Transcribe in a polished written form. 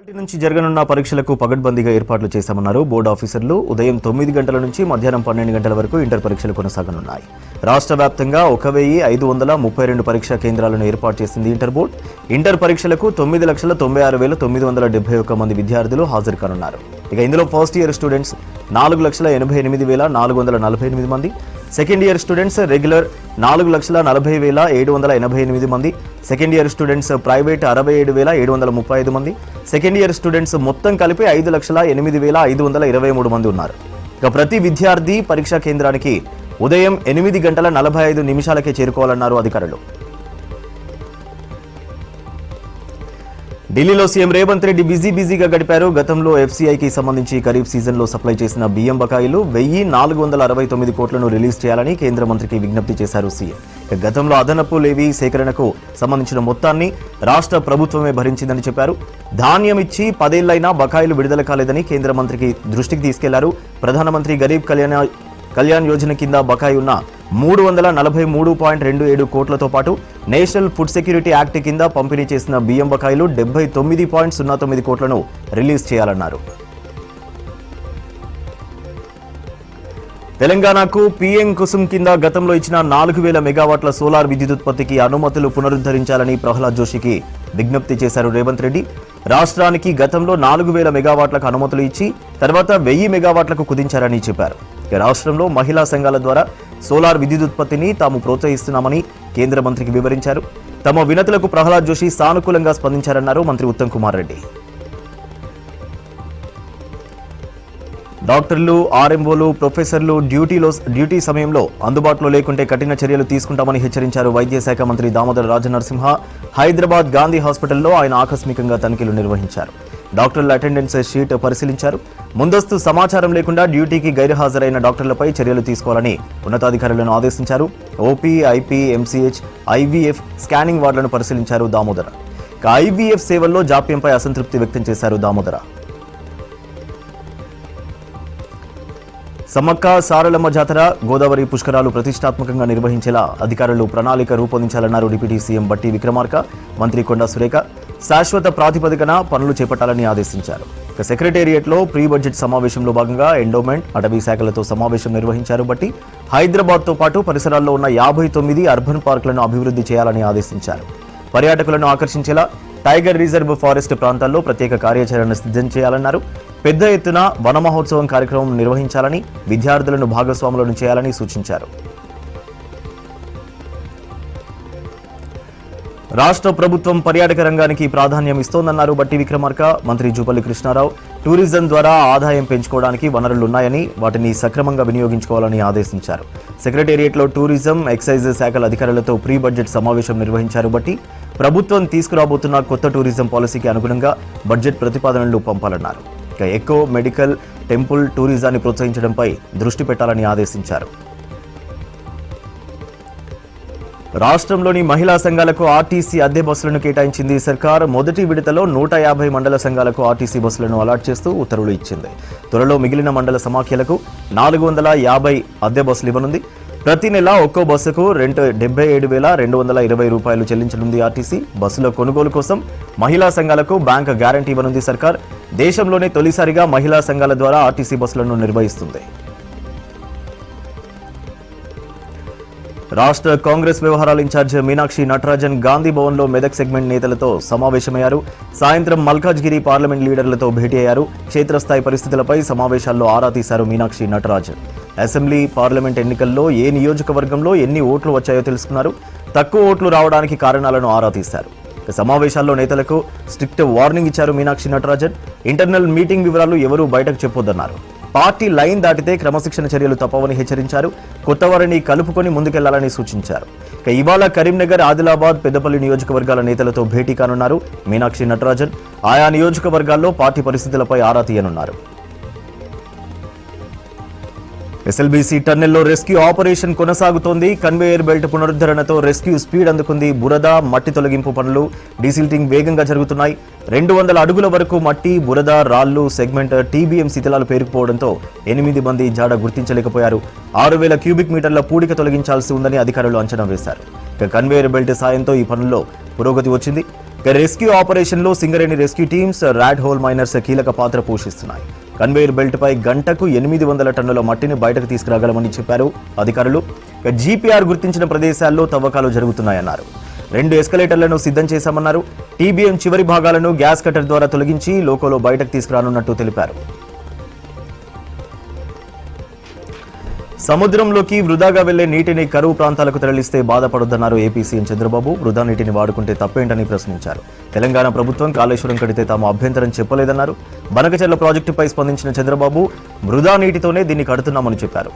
Party నుంచి జరగనున్న పరీక్షలకు పగడ్బందీగా ఏర్పాట్లు చేశామన్నారు బోర్డు ఆఫీసర్లు. ఉదయం 9 గంటల నుంచి మధ్యాహ్నం 12 గంటల వరకు ఇంటర్ పరీక్షలు కొనసాగనున్నాయి. రాష్ట్ర వ్యాప్తంగా 1532 పరీక్షా కేంద్రాలను ఏర్పాటు చేసింది ఇంటర్ బోర్డు. ఇంటర్ పరీక్షలకు 9,96,971 మంది విద్యార్థులు హాజరు కానున్నారు. ఇక ఇందులో ఫస్ట్ ఇయర్ స్టూడెంట్స్ 4,88,448 మంది, సెకండ్ ఇయర్ స్టూడెంట్స్ రెగ్యులర్ 4,40,788 మంది, సెకండ్ ఇయర్ స్టూడెంట్స్ ప్రైవేట్ 67,735 మంది, సెకండ్ ఇయర్ స్టూడెంట్స్ మొత్తం కలిపి 5,08,523 మంది ఉన్నారు. ఇక ప్రతి విద్యార్థి పరీక్షా కేంద్రానికి ఉదయం 8:45 చేరుకోవాలన్నారు అధికారులు. ఢిల్లీలో సీఎం రేవంత్ రెడ్డి బిజీగా గడిపారు. గతంలో ఎఫ్సీఐకి సంబంధించి ఖరీఫ్ సీజన్లో సప్లై చేసిన బియ్యం బకాయిలు 1,469 కోట్లను రిలీజ్ చేయాలని కేంద్ర మంత్రికి విజ్ఞప్తి చేశారు సీఎం. గతంలో అదనపు లేవీ సేకరణకు సంబంధించిన మొత్తాన్ని రాష్ట్ర ప్రభుత్వమే భరించిందని చెప్పారు. ధాన్యం ఇచ్చి 10 ఏళ్లైనా బకాయిలు విడుదల కాలేదని కేంద్ర మంత్రికి దృష్టికి తీసుకెళ్లారు. ప్రధానమంత్రి గరీబ్ కళ్యాణ్ యోజన కింద బకాయి ఉన్న 343.27 కోట్లతో పాటు నేషనల్ ఫుడ్ సెక్యూరిటీ యాక్ట్ కింద పంపిణీ చేసిన బియ్యం బకాయిలు 79.09 కోట్లను రిలీజ్ చేయాలన్నారు. తెలంగాణకు పీఎం కుసుమ్ కింద గతంలో ఇచ్చిన 4,000 మెగావాట్ల సోలార్ విద్యుదుత్పత్తికి అనుమతులు పునరుద్ధరించాలని ప్రహ్లాద్ జోషికి విజ్ఞప్తి చేశారు రేవంత్ రెడ్డి. రాష్ట్రానికి గతంలో 4,000 మెగావాట్లకు అనుమతులు ఇచ్చి తర్వాత 1,000 మెగావాట్లకు కుదించారని చెప్పారు. రాష్ట్రంలో మహిళా సంఘాల ద్వారా సోలార్ విద్యుదుత్పత్తిని తాము ప్రోత్సహిస్తున్నామని కేంద్ర మంత్రికి వివరించారు. తమ వినతులకు ప్రహ్లాద్ జోషి సానుకూలంగా స్పందించారన్నారు మంత్రి ఉత్తమ్ కుమార్ రెడ్డి. డాక్టర్లు, ఆర్ఎంఓలు, ప్రొఫెసర్లు డ్యూటీ సమయంలో అందుబాటులో లేకుంటే కఠిన చర్యలు తీసుకుంటామని హెచ్చరించారు వైద్య శాఖ మంత్రి దామోదర రాజనరసింహ. హైదరాబాద్ గాంధీ హాస్పిటల్లో ఆయన ఆకస్మికంగా తనిఖీలు నిర్వహించారు. డాక్టర్ల అటెండెన్స్ షీట్ పరిశీలించారు. ముందస్తు సమాచారం లేకుండా డ్యూటీకి గైర్హాజరైన డాక్టర్లపై చర్యలు తీసుకోవాలని ఉన్నతాధికారులను ఆదేశించారు. OP, IP, MCH, IVF scanning వార్డులను పరిశీలించారు దామోదర. ఐవీఎఫ్ సేవల్లో జాప్యంపై అసంతృప్తి వ్యక్తం చేశారు దామోదర. సమ్మక్క సారలమ్మ జాతర, గోదావరి పుష్కరాలు ప్రతిష్టాత్మకంగా నిర్వహించేలా అధికారులు ప్రణాళిక రూపొందించాలన్నారు డిప్యూటీ సీఎం బట్టి విక్రమార్క. మంత్రి కొండా సురేఖ శాశ్వత ప్రాతిపదికన పనులు చేపట్టాలని ఆదేశించారు. సెక్రటేరియట్లో ప్రీ బడ్జెట్ సమావేశంలో భాగంగా ఎండోమెంట్, అటవీ శాఖలతో సమావేశం నిర్వహించారు. బట్టి హైదరాబాద్తో పాటు పరిసరాల్లో ఉన్న 59 అర్బన్ పార్కులను అభివృద్ధి చేయాలని ఆదేశించారు. పర్యాటకులను ఆకర్షించేలా టైగర్ రిజర్వ్ ఫారెస్ట్ ప్రాంతాల్లో ప్రత్యేక కార్యాచరణ సిద్ధం చేయాలన్నారు. పెద్ద ఎత్తున వన మహోత్సవం కార్యక్రమం నిర్వహించాలని, విద్యార్థులను భాగస్వాములను చేయాలని సూచించారు. రాష్ట్ర ప్రభుత్వం పర్యాటక రంగానికి ప్రాధాన్యం ఇస్తోందన్నారు బట్టి విక్రమార్క. మంత్రి జూపల్లి కృష్ణారావు టూరిజం ద్వారా ఆదాయం పెంచుకోవడానికి వనరులున్నాయని వాటిని సక్రమంగా వినియోగించుకోవాలని ఆదేశించారు. సెక్రటేరియట్లో టూరిజం, ఎక్సైజ్ శాఖల అధికారులతో ప్రీ బడ్జెట్ సమావేశం నిర్వహించారు. బట్టి ప్రభుత్వం తీసుకురాబోతున్న కొత్త టూరిజం పాలసీకి అనుగుణంగా బడ్జెట్ ప్రతిపాదనలు పంపాలన్నారు. ఎకో, మెడికల్, టెంపుల్ టూరిజాన్ని ప్రోత్సహించడంపై దృష్టి పెట్టాలని ఆదేశించారు. రాష్ట్రంలోని మహిళా సంఘాలకు ఆర్టీసీ అద్దె బస్సులను కేటాయించింది సర్కార్. మొదటి విడతలో 150 మండల సంఘాలకు ఆర్టీసీ బస్సులను అలాట్ చేస్తూ ఉత్తర్వులు ఇచ్చింది. త్వరలో మిగిలిన మండల సమాఖ్యలకు 450 అద్దె బస్సులు ఇవ్వనుంది. ప్రతి నెల ఒక్కో బస్సుకు రెంట్ 77,220 రూపాయలు చెల్లించనుంది ఆర్టీసీ. బస్సుల కొనుగోలు కోసం మహిళా సంఘాలకు బ్యాంక్ గ్యారంటీ ఇవ్వనుంది సర్కార్. దేశంలోనే తొలిసారిగా మహిళా సంఘాల ద్వారా ఆర్టీసీ బస్సులను నిర్వహిస్తుంది. రాష్ట్ర కాంగ్రెస్ వ్యవహారాల ఇన్ఛార్జ్ మీనాక్షి నటరాజన్ గాంధీ భవన్లో మెదక్ సెగ్మెంట్ నేతలతో సమావేశమయ్యారు. సాయంత్రం మల్కాజ్గిరి పార్లమెంట్ లీడర్లతో భేటీ అయ్యారు. క్షేత్రస్థాయి పరిస్థితులపై సమావేశాల్లో ఆరా తీశారు మీనాక్షి నటరాజన్. అసెంబ్లీ, పార్లమెంట్ ఎన్నికల్లో ఏ నియోజకవర్గంలో ఎన్ని ఓట్లు వచ్చాయో తెలుసుకున్నారు. తక్కువ ఓట్లు రావడానికి కారణాలను ఆరా తీశారు. సమావేశాల్లో నేతలకు స్ట్రిక్ట్ వార్నింగ్ ఇచ్చారు మీనాక్షి నటరాజన్. ఇంటర్నల్ మీటింగ్ వివరాలు ఎవరూ బయటకు చెప్పొద్దన్నారు. పార్టీ లైన్ దాటితే క్రమశిక్షణ చర్యలు తప్పవని హెచ్చరించారు. కొత్త వారిని కలుపుకొని ముందుకెళ్లాలని సూచించారు. ఇవాళ కరీంనగర్, ఆదిలాబాద్, పెద్దపల్లి నియోజకవర్గాల నేతలతో భేటీ కానున్నారు మీనాక్షి నటరాజన్. ఆయా నియోజకవర్గాల్లో పార్టీ పరిస్థితులపై ఆరా తీయనున్నారు. ఎస్ఎల్బీసీ టన్నెల్లో రెస్క్యూ ఆపరేషన్ కొనసాగుతోంది. కన్వేయర్ బెల్ట్ పునరుద్ధరణతో రెస్క్యూ స్పీడ్ అందుకుంది. బురద, మట్టి తొలగింపు పనులు, డీసిల్టింగ్ వేగంగా జరుగుతున్నాయి. 200 అడుగుల వరకు మట్టి, బురద, రాళ్లు, సెగ్మెంట్, టీబీఎం శిథిలాలు పేరుకుపోవడంతో 8 మంది జాడ గుర్తించలేకపోయారు. 6,000 క్యూబిక్ మీటర్ల పూడిక తొలగించాల్సి ఉందని అధికారులు అంచనా వేశారు. కన్వేయర్ బెల్ట్ సాయంతో ఈ పనుల్లో పురోగతి వచ్చింది. ఇక రెస్క్యూ ఆపరేషన్లో Singareni rescue teams, rat hole miners కీలక పాత్ర పోషిస్తున్నాయి. కన్వేయర్ బెల్ట్ పై గంటకు 800 టన్నుల మట్టిని బయటకు తీసుకురాగలమని చెప్పారు అధికారులు. ఇక జీపీఆర్ గుర్తించిన ప్రదేశాల్లో తవ్వకాలు జరుగుతున్నాయన్నారు. 2 ఎస్కలేటర్లను సిద్ధం చేశామన్నారు. టీబీఎం చివరి భాగాలను గ్యాస్ కటర్ ద్వారా తొలగించి లోకోలో బయటకు తీసుకురానున్నట్టు తెలిపారు. సముద్రంలోకి వృధాగా వెళ్లే నీటిని కరువు ప్రాంతాలకు తరలిస్తే బాధపడొద్దన్నారు ఏపీ సీఎం చంద్రబాబు. వృధా నీటిని వాడుకుంటే తప్పేంటని ప్రశ్నించారు. తెలంగాణ ప్రభుత్వం కాళేశ్వరం కడితే తాము అభ్యంతరం చెప్పలేదన్నారు. బనకచెర్ల ప్రాజెక్టుపై స్పందించిన చంద్రబాబు వృధా నీటితోనే దీన్ని కడుతున్నామని చెప్పారు.